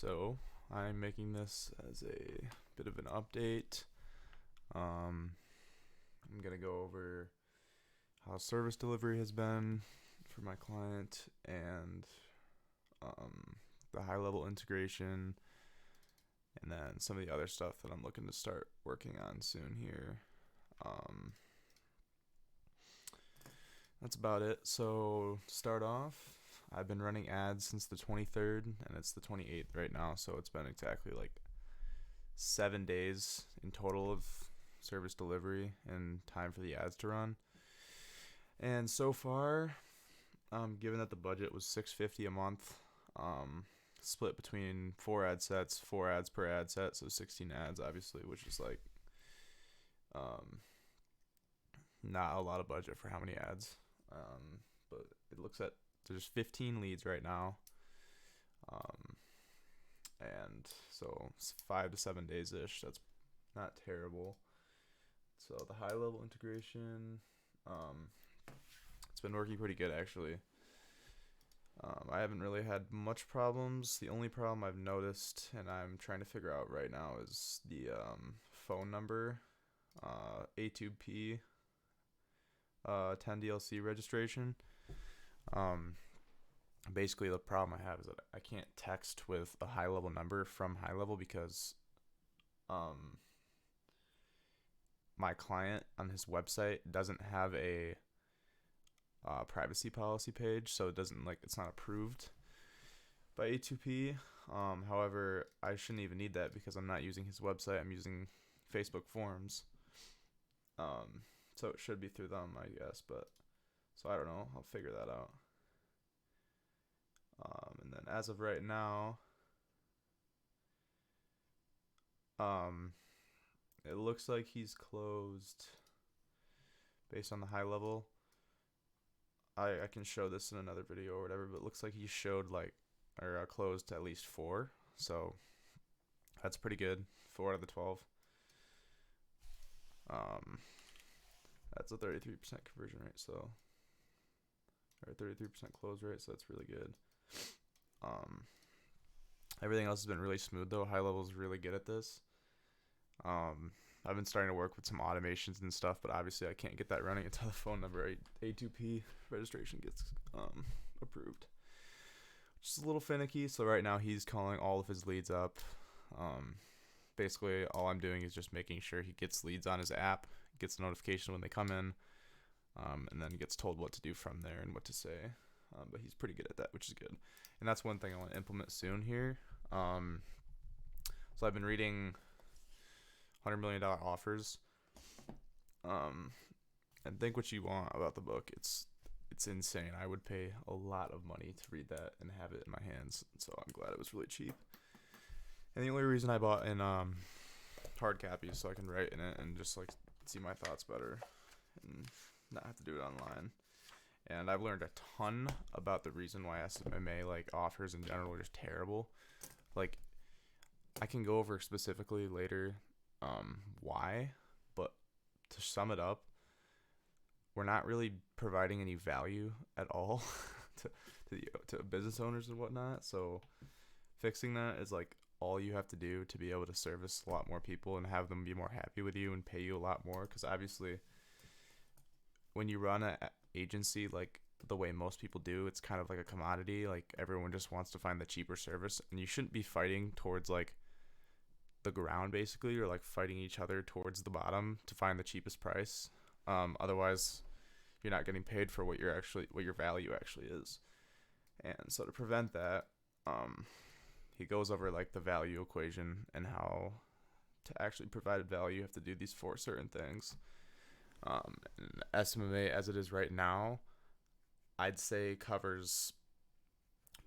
So I'm making this as a bit of an update. I'm gonna go over how service delivery has been for my client and um, the high level integration, and then some of the other stuff that I'm looking to start working on soon here. Um, that's about it. So to start off, I've been running ads since the 23rd, and it's the 28th right now. So it's been exactly like 7 days in total of service delivery and time for the ads to run. And so far, given that the budget was $650 a month, split between 4 ad sets, 4 ads per ad set, so 16 ads, obviously, which is like um, not a lot of budget for how many ads. But it looks at there's 15 leads right now, um, and so it's 5 to 7 days ish. That's not terrible. So the high level integration, um, it's been working pretty good actually. I haven't really had much problems. The only problem I've noticed, and I'm trying to figure out right now, is the phone number, A2P 10DLC registration. Um, Basically, the problem I have is that I can't text with a high level number from high level because um, my client on his website doesn't have a privacy policy page, so it doesn't it's not approved by A2P. However, I shouldn't even need that because I'm not using his website. I'm using Facebook Forms. So it should be through them, I guess. But so I don't know. I'll figure that out. And then as of right now, um, it looks like he's closed based on the high level. I can show this in another video or whatever, but it looks like he showed closed at least 4. So that's pretty good. 4 out of the 12. That's a 33% conversion rate, so or 33% close rate, so that's really good. Everything else has been really smooth though. High level is really good at this. I've been starting to work with some automations and stuff, but obviously I can't get that running until the phone number A2P registration gets approved, which is a little finicky. So right now he's calling all of his leads up. Basically, all I'm doing is just making sure he gets leads on his app, gets a notification when they come in, and then gets told what to do from there and what to say. But he's pretty good at that, which is good. And that's one thing I want to implement soon here. So I've been reading $100 million offers. And think what you want about the book. It's insane. I would pay a lot of money to read that and have it in my hands. So I'm glad it was really cheap. And the only reason I bought in hard copy is so I can write in it and just see my thoughts better and not have to do it online. And I've learned a ton about the reason why SMMA offers in general are just terrible. I can go over specifically later why, but to sum it up, we're not really providing any value at all to business owners and whatnot. So fixing that is all you have to do to be able to service a lot more people and have them be more happy with you and pay you a lot more. Because obviously, when you run an agency the way most people do, it's kind of like a commodity. Everyone just wants to find the cheaper service, and you shouldn't be fighting towards the ground basically, or fighting each other towards the bottom to find the cheapest price. Otherwise, you're not getting paid for what your value actually is. And so to prevent that, he goes over the value equation and how to actually provide value. You have to do these 4 certain things. And SMMA as it is right now, I'd say covers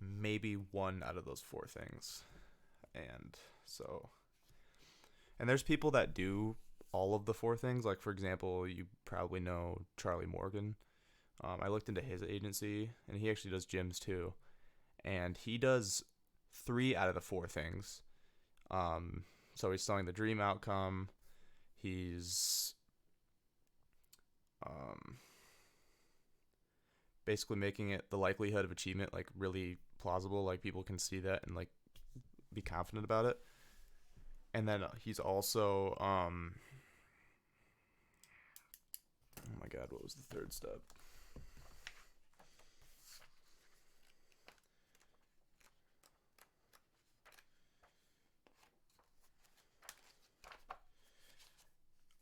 maybe 1 out of those 4 things. And there's people that do all of the 4 things. For example, you probably know Charlie Morgan. I looked into his agency, and he actually does gyms too. And he does 3 out of the 4 things. So he's selling the dream outcome. He's basically making it the likelihood of achievement really plausible. People can see that and be confident about it. And then he's also oh my god, what was the third step?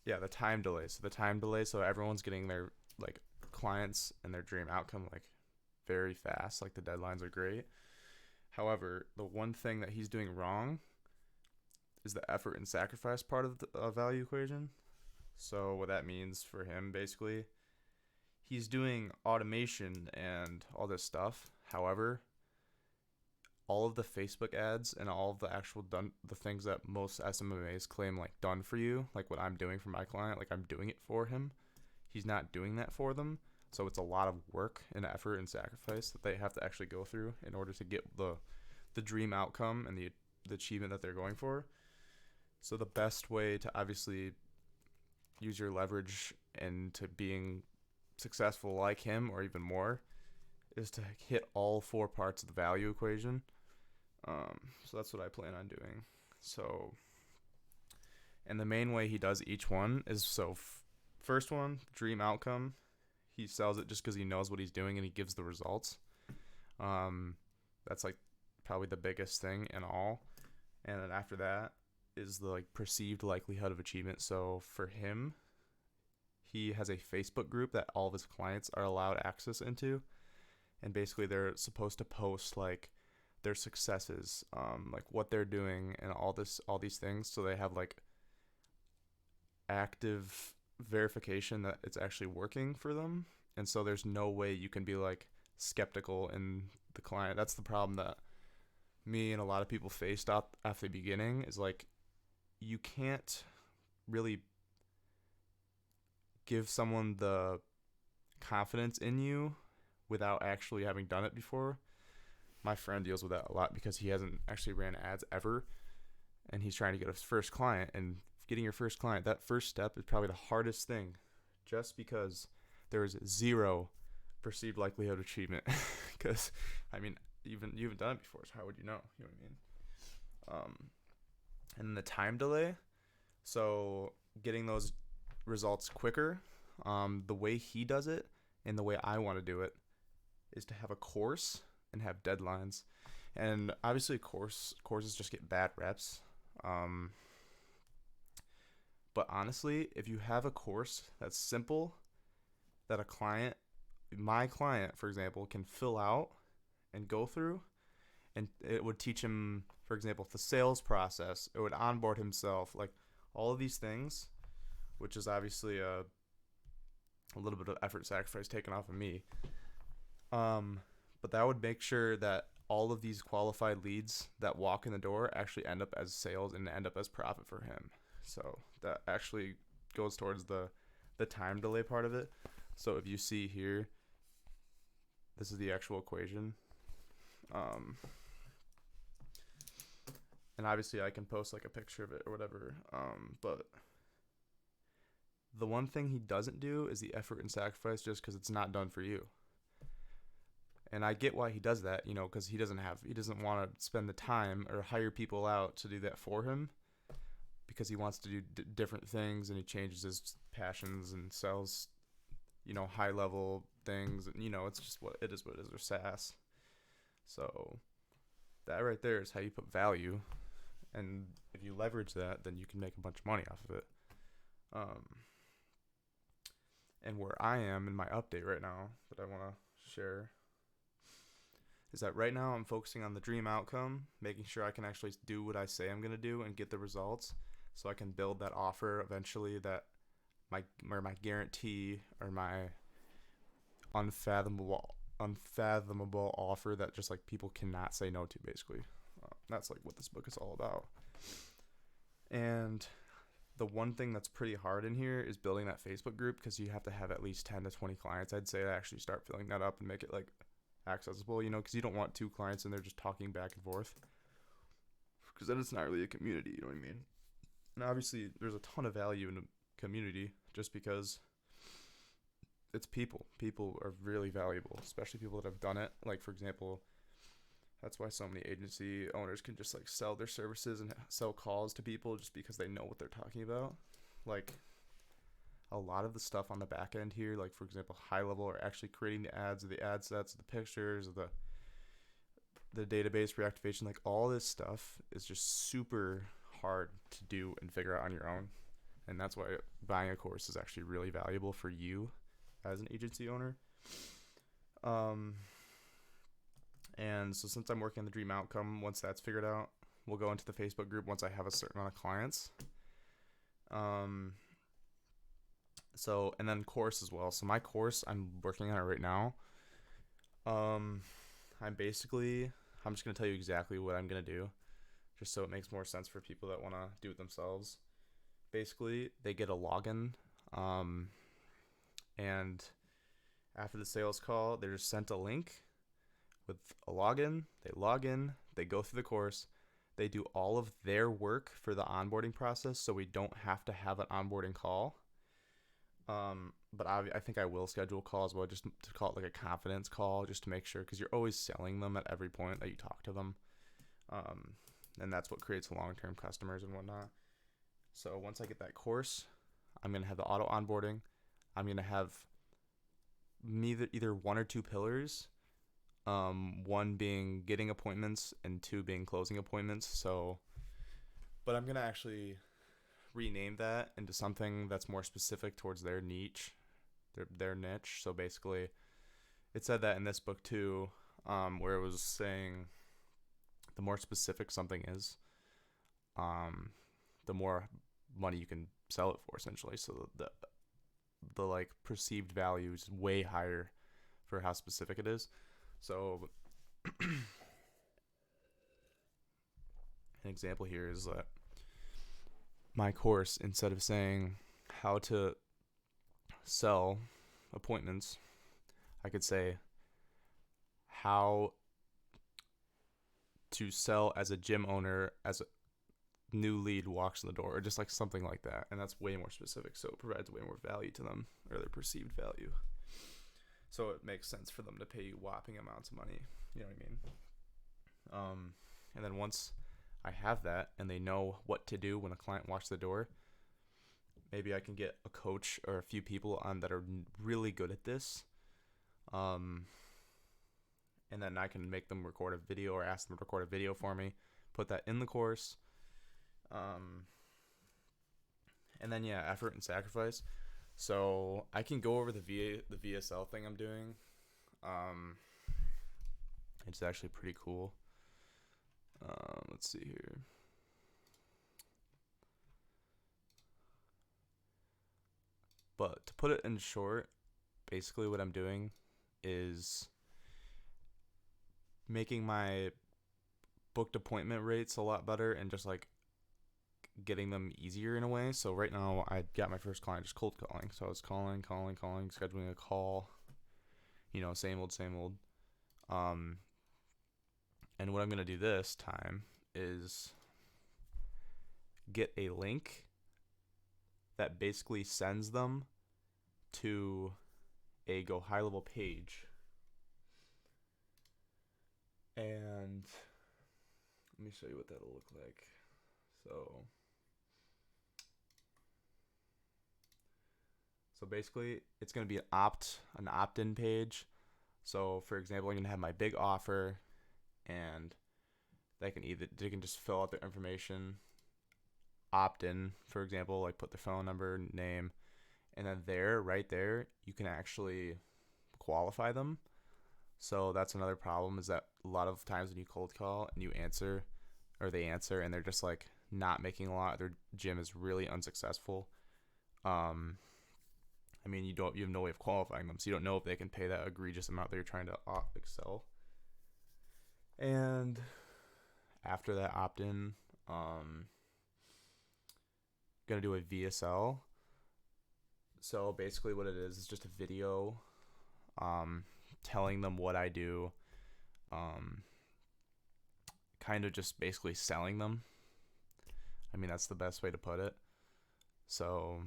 Yeah, the time delay. So the time delay, so everyone's getting their like clients and their dream outcome like very fast. Like the deadlines are great. However, the one thing that he's doing wrong is the effort and sacrifice part of the value equation. So what that means for him basically, he's doing automation and all this stuff. However, all of the Facebook ads and all of the actual the things that most SMMAs claim like done for you, like what I'm doing for my client, like I'm doing it for him. He's not doing that for them. So it's a lot of work and effort and sacrifice that they have to actually go through in order to get the dream outcome and the achievement that they're going for. So the best way to obviously use your leverage into being successful like him or even more is to hit all 4 parts of the value equation. So that's what I plan on doing. So, and the main way he does each one is first one, dream outcome. He sells it just because he knows what he's doing and he gives the results. That's like probably the biggest thing in all. And then after that is the like perceived likelihood of achievement. So for him, he has a Facebook group that all of his clients are allowed access into, and basically they're supposed to post like their successes, like what they're doing and all these things, so they have like active verification that it's actually working for them. And so there's no way you can be like skeptical in the client. That's the problem that me and a lot of people faced at the beginning, is like you can't really give someone the confidence in you without actually having done it before. My friend deals with that a lot because he hasn't actually ran ads ever, and he's trying to get his first client. And getting your first client, that first step is probably the hardest thing, just because there is 0 perceived likelihood of achievement. Because I mean, even you haven't done it before, so how would you know? You know what I mean? And then the time delay. So getting those results quicker. The way he does it and the way I want to do it is to have a course and have deadlines. And obviously courses just get bad reps. But honestly, if you have a course that's simple, that my client, for example, can fill out and go through, and it would teach him, for example, the sales process, it would onboard himself, like all of these things, which is obviously a little bit of effort sacrifice taken off of me. But that would make sure that all of these qualified leads that walk in the door actually end up as sales and end up as profit for him. So that actually goes towards the time delay part of it. So if you see here, this is the actual equation. And obviously I can post like a picture of it or whatever. But the one thing he doesn't do is the effort and sacrifice, just because it's not done for you. And I get why he does that, because he doesn't want to spend the time or hire people out to do that for him, because he wants to do different things, and he changes his passions and sells, high level things. And, it's just what it is, or SaaS. So that right there is how you put value. And if you leverage that, then you can make a bunch of money off of it. And where I am in my update right now that I want to share is that right now I'm focusing on the dream outcome, making sure I can actually do what I say I'm going to do and get the results, so I can build that offer eventually, that my guarantee, or my unfathomable offer that just like people cannot say no to, basically. That's like what this book is all about. And the one thing that's pretty hard in here is building that Facebook group, because you have to have at least 10 to 20 clients, I'd say, to actually start filling that up and make it like accessible, because you don't want 2 clients and they're just talking back and forth, because then it's not really a community, you know what I mean? And obviously there's a ton of value in a community, just because it's people are really valuable, especially people that have done it. Like, for example, That's why so many agency owners can just like sell their services and sell calls to people just because they know what they're talking about. Like a lot of the stuff on the back end here, like for example, high level are actually creating the ads, the ad sets, the pictures, the database reactivation, like all this stuff is just super hard to do and figure out on your own. And that's why buying a course is actually really valuable for you as an agency owner. And so since I'm working on the dream outcome, once that's figured out, we'll go into the Facebook group once I have a certain amount of clients. So, and then course as well. So my course, I'm working on it right now. I'm just going to tell you exactly what I'm going to do, just so it makes more sense for people that want to do it themselves. Basically, they get a login, and after the sales call, they're just sent a link with a login. They log in, they go through the course, they do all of their work for the onboarding process, so we don't have to have an onboarding call. But I think I will schedule a call as well, just to call it like a confidence call, just to make sure, because you're always selling them at every point that you talk to them. And that's what creates long-term customers and whatnot. So once I get that course, I'm going to have the auto onboarding. I'm going to have either one or two pillars, one being getting appointments and two being closing appointments. So, but I'm going to actually rename that into something that's more specific towards their niche, their niche. So basically, it said that in this book too, where it was saying the more specific something is, the more money you can sell it for, essentially. So the like perceived value is way higher for how specific it is. So an example here is that my course, instead of saying how to sell appointments, I could say how to sell as a gym owner as a new lead walks in the door, or just like something like that. And that's way more specific, so it provides way more value to them, or their perceived value. So it makes sense for them to pay you whopping amounts of money. You know what I mean? And then once I have that and they know what to do when a client walks the door, maybe I can get a coach or a few people on that are really good at this. And then I can make them record a video, or ask them to record a video for me, put that in the course. And then effort and sacrifice. So I can go over the VSL thing I'm doing. It's actually pretty cool. Let's see here. But to put it in short, basically what I'm doing is making my booked appointment rates a lot better, and just like getting them easier in a way. So right now I got my first client just cold calling. So I was calling, scheduling a call, same old. And what I'm going to do this time is get a link that basically sends them to a Go High Level page. And let me show you what that'll look like. So basically, it's going to be an opt-in page. So for example, I'm going to have my big offer, and they can just fill out their information, opt in, for example, like put their phone number, name, and then right there, you can actually qualify them. So that's another problem, is that a lot of times when you cold call and you answer, or they answer, and they're just like not making a lot, their gym is really unsuccessful. I mean, you have no way of qualifying them, so you don't know if they can pay that egregious amount that you're trying to excel. And after that opt-in, gonna do a VSL. So basically, what it is just a video, telling them what I do, kind of just basically selling them. I mean, that's the best way to put it. So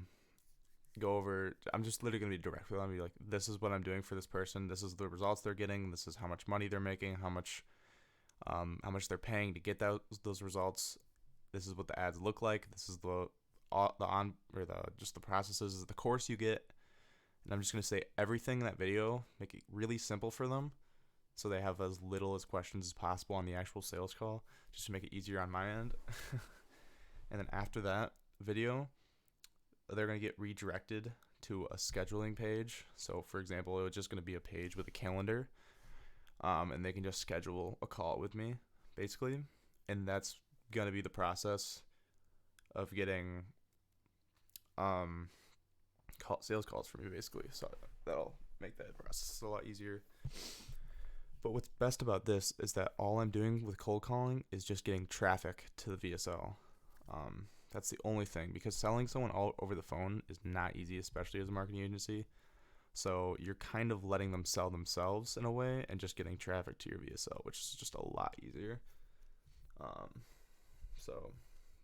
I'm just literally going to be direct with them. Be like, this is what I'm doing for this person. This is the results they're getting. This is how much money they're making, how much how much they're paying to get those results. This is what the ads look like. This is the just the processes of the course you get. And I'm just gonna say everything in that video, make it really simple for them, so they have as little as questions as possible on the actual sales call, just to make it easier on my end. And then after that video, they're gonna get redirected to a scheduling page. So for example, it was just gonna be a page with a calendar, and they can just schedule a call with me, basically. And that's gonna be the process of getting sales calls for me, basically. So that'll make that process a lot easier. But what's best about this is that all I'm doing with cold calling is just getting traffic to the VSL. That's the only thing, because selling someone all over the phone is not easy, especially as a marketing agency. So you're kind of letting them sell themselves in a way and just getting traffic to your VSL, which is just a lot easier. So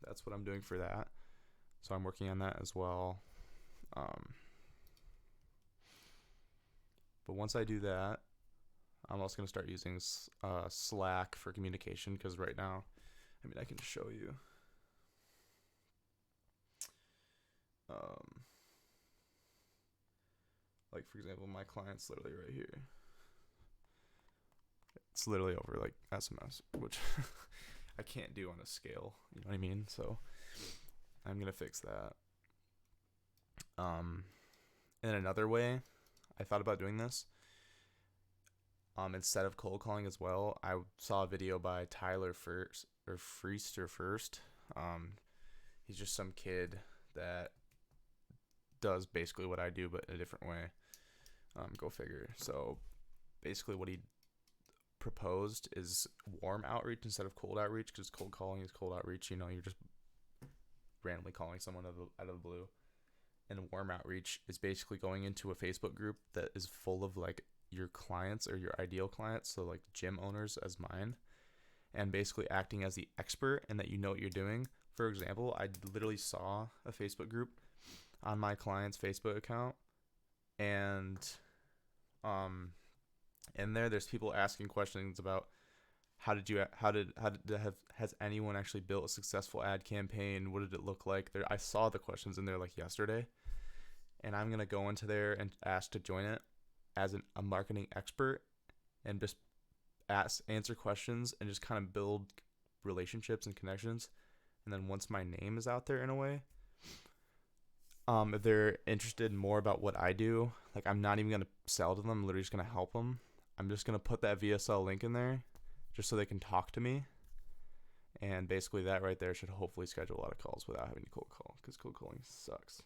that's what I'm doing for that. So I'm working on that as well. But once I do that, I'm also going to start using Slack for communication, because right now, I mean, I can show you. Like, for example, my client's literally right here. It's literally over like SMS, which I can't do on a scale, you know what I mean? So I'm going to fix that. In another way, I thought about doing this. Instead of cold calling as well, I saw a video by Tyler First. He's just some kid that does basically what I do, but in a different way. Go figure. So basically what he proposed is warm outreach instead of cold outreach, because cold calling is cold outreach. You know, you're just randomly calling someone out of the blue. And warm outreach is basically going into a Facebook group that is full of like your clients or your ideal clients, so like gym owners as mine, and basically acting as the expert and that you know what you're doing. For example, I literally saw a Facebook group on my client's Facebook account, and in there's people asking questions about has anyone actually built a successful ad campaign? What did it look like? I saw the questions in there like yesterday, and I'm gonna go into there and ask to join it as a marketing expert, and just answer questions and just kind of build relationships and connections. And then once my name is out there in a way, if they're interested more about what I do, like I'm not even going to sell to them, I'm literally just going to help them. I'm just going to put that VSL link in there just so they can talk to me. And basically that right there should hopefully schedule a lot of calls without having to cold call, because cold calling sucks.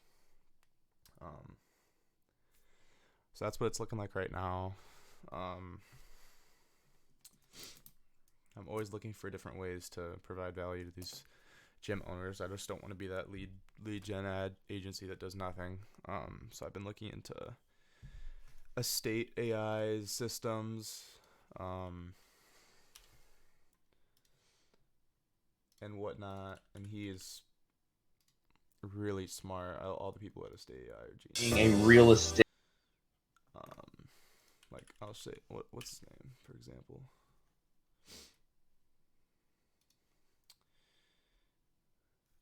So that's what it's looking like right now. I'm always looking for different ways to provide value to these gym owners. I just don't want to be that lead gen ad agency that does nothing. So I've been looking into estate AI systems, and whatnot. And he is really smart. All the people at estate AI are genius. Being a real estate. Like I'll say, what's his name, for example?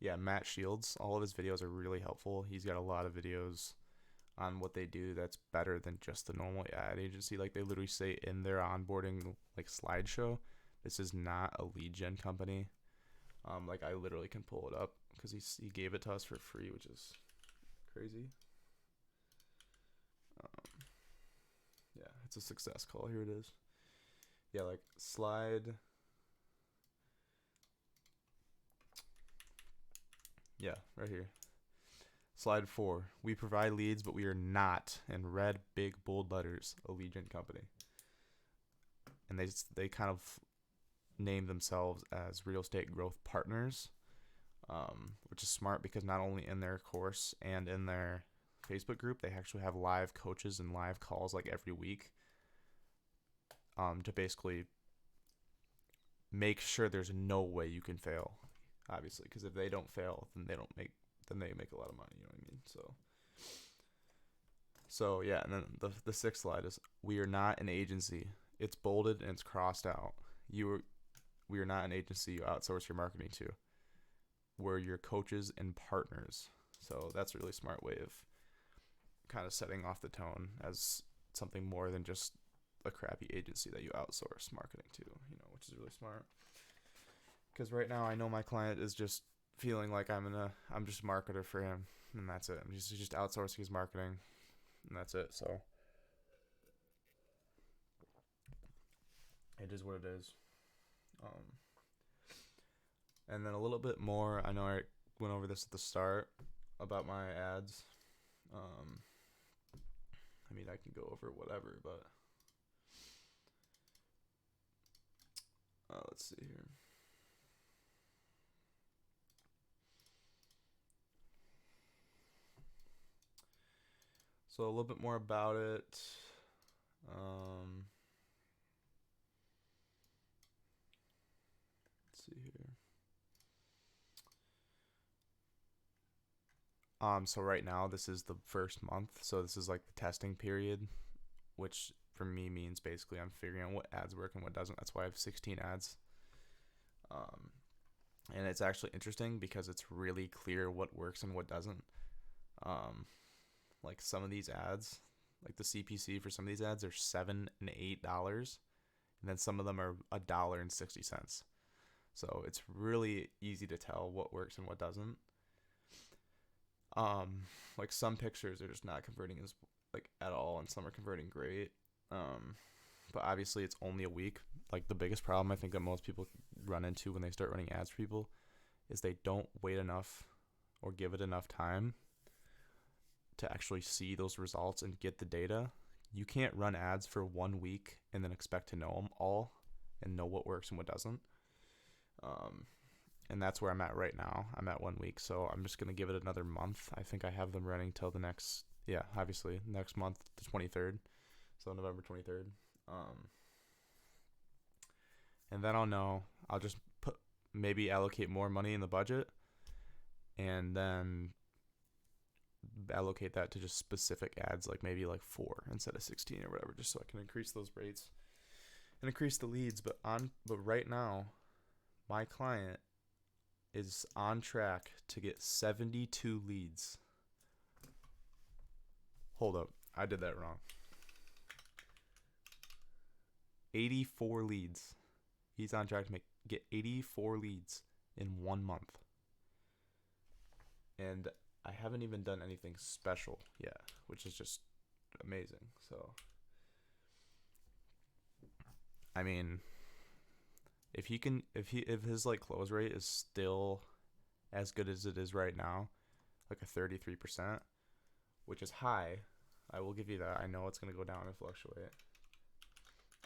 Yeah, Matt Shields. All of his videos are really helpful. He's got a lot of videos on what they do that's better than just the normal ad agency. Like they literally say in their onboarding like slideshow, this is not a lead gen company. Like I literally can pull it up because he gave it to us for free, which is crazy. Yeah, it's a success call. Here it is. Yeah, like slide. Yeah, right here. Slide 4. We provide leads, but we are not, in red, big, bold letters, a lead gen company. And they kind of name themselves as real estate growth partners, which is smart because not only in their course and in their Facebook group, they actually have live coaches and live calls like every week, to basically make sure there's no way you can fail, obviously, because if they don't fail, then they make a lot of money, you know what I mean? So yeah, and then the sixth slide is, we are not an agency. It's bolded and it's crossed out. We are not an agency you outsource your marketing to. We're your coaches and partners. So that's a really smart way of kind of setting off the tone as something more than just a crappy agency that you outsource marketing to, which is really smart. Because right now I know my client is just feeling like I'm just a marketer for him, and that's it. He's just outsourcing his marketing, and that's it. So it is what it is. And then a little bit more, I know I went over this at the start about my ads. I mean, I can go over whatever, but let's see here. So a little bit more about it. Let's see here. So right now this is the first month, so this is like the testing period, which for me means basically I'm figuring out what ads work and what doesn't. That's why I have 16 ads. And it's actually interesting because it's really clear what works and what doesn't. Like some of these ads, like the CPC for some of these ads are $7 and $8, and then some of them are $1.60. So it's really easy to tell what works and what doesn't. Like some pictures are just not converting as like at all, and some are converting great. But obviously it's only a week. Like the biggest problem I think that most people run into when they start running ads for people is they don't wait enough or give it enough time to actually see those results and get the data. You can't run ads for 1 week and then expect to know them all and know what works and what doesn't. And that's where I'm at right now. I'm at 1 week, so I'm just going to give it another month. I think I have them running till the next month, the 23rd. So November 23rd. And then I'll know. I'll just maybe allocate more money in the budget and then allocate that to just specific ads, like maybe like 4 instead of 16 or whatever, just so I can increase those rates and increase the leads. But right now, my client is on track to get 72 leads. Hold up, I did that wrong. 84 leads. He's on track to get 84 leads in 1 month. And I haven't even done anything special yet, which is just amazing. So, I mean, if his like close rate is still as good as it is right now, like a 33%, which is high, I will give you that. I know it's gonna go down and fluctuate.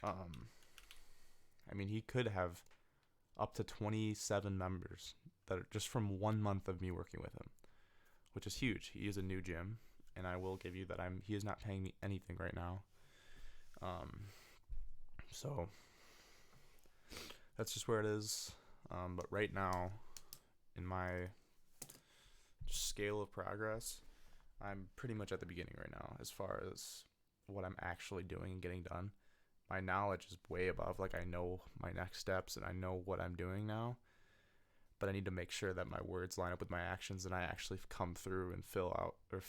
I mean, he could have up to 27 members that are just from 1 month of me working with him, which is huge. He is a new gym, and I will give you that he is not paying me anything right now. So that's just where it is. But right now, in my scale of progress, I'm pretty much at the beginning right now as far as what I'm actually doing and getting done. My knowledge is way above. Like, I know my next steps and I know what I'm doing now, but I need to make sure that my words line up with my actions and I actually come through and fill out or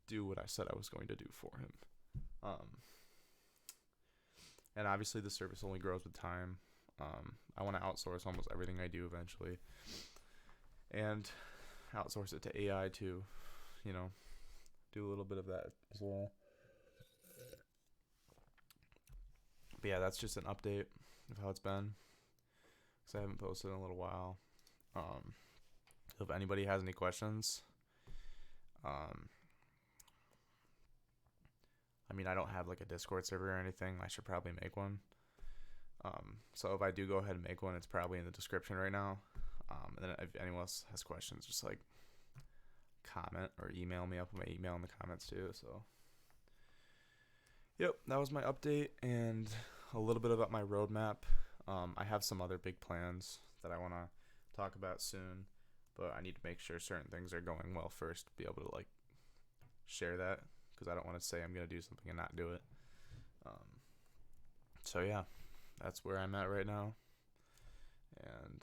do what I said I was going to do for him. And obviously the service only grows with time. I want to outsource almost everything I do eventually, and outsource it to AI to, do a little bit of that as well. But yeah, that's just an update of how it's been, because I haven't posted in a little while. If anybody has any questions, I mean, I don't have like a Discord server or anything. I should probably make one. So if I do go ahead and make one, it's probably in the description right now. And then if anyone else has questions, just like comment or email me. I'll put my email in the comments too. So, yep, that was my update and a little bit about my roadmap. I have some other big plans that I want to talk about soon, but I need to make sure certain things are going well first to be able to like share that, because I don't want to say I'm going to do something and not do it. So yeah, that's where I'm at right now, and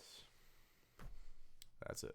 that's it.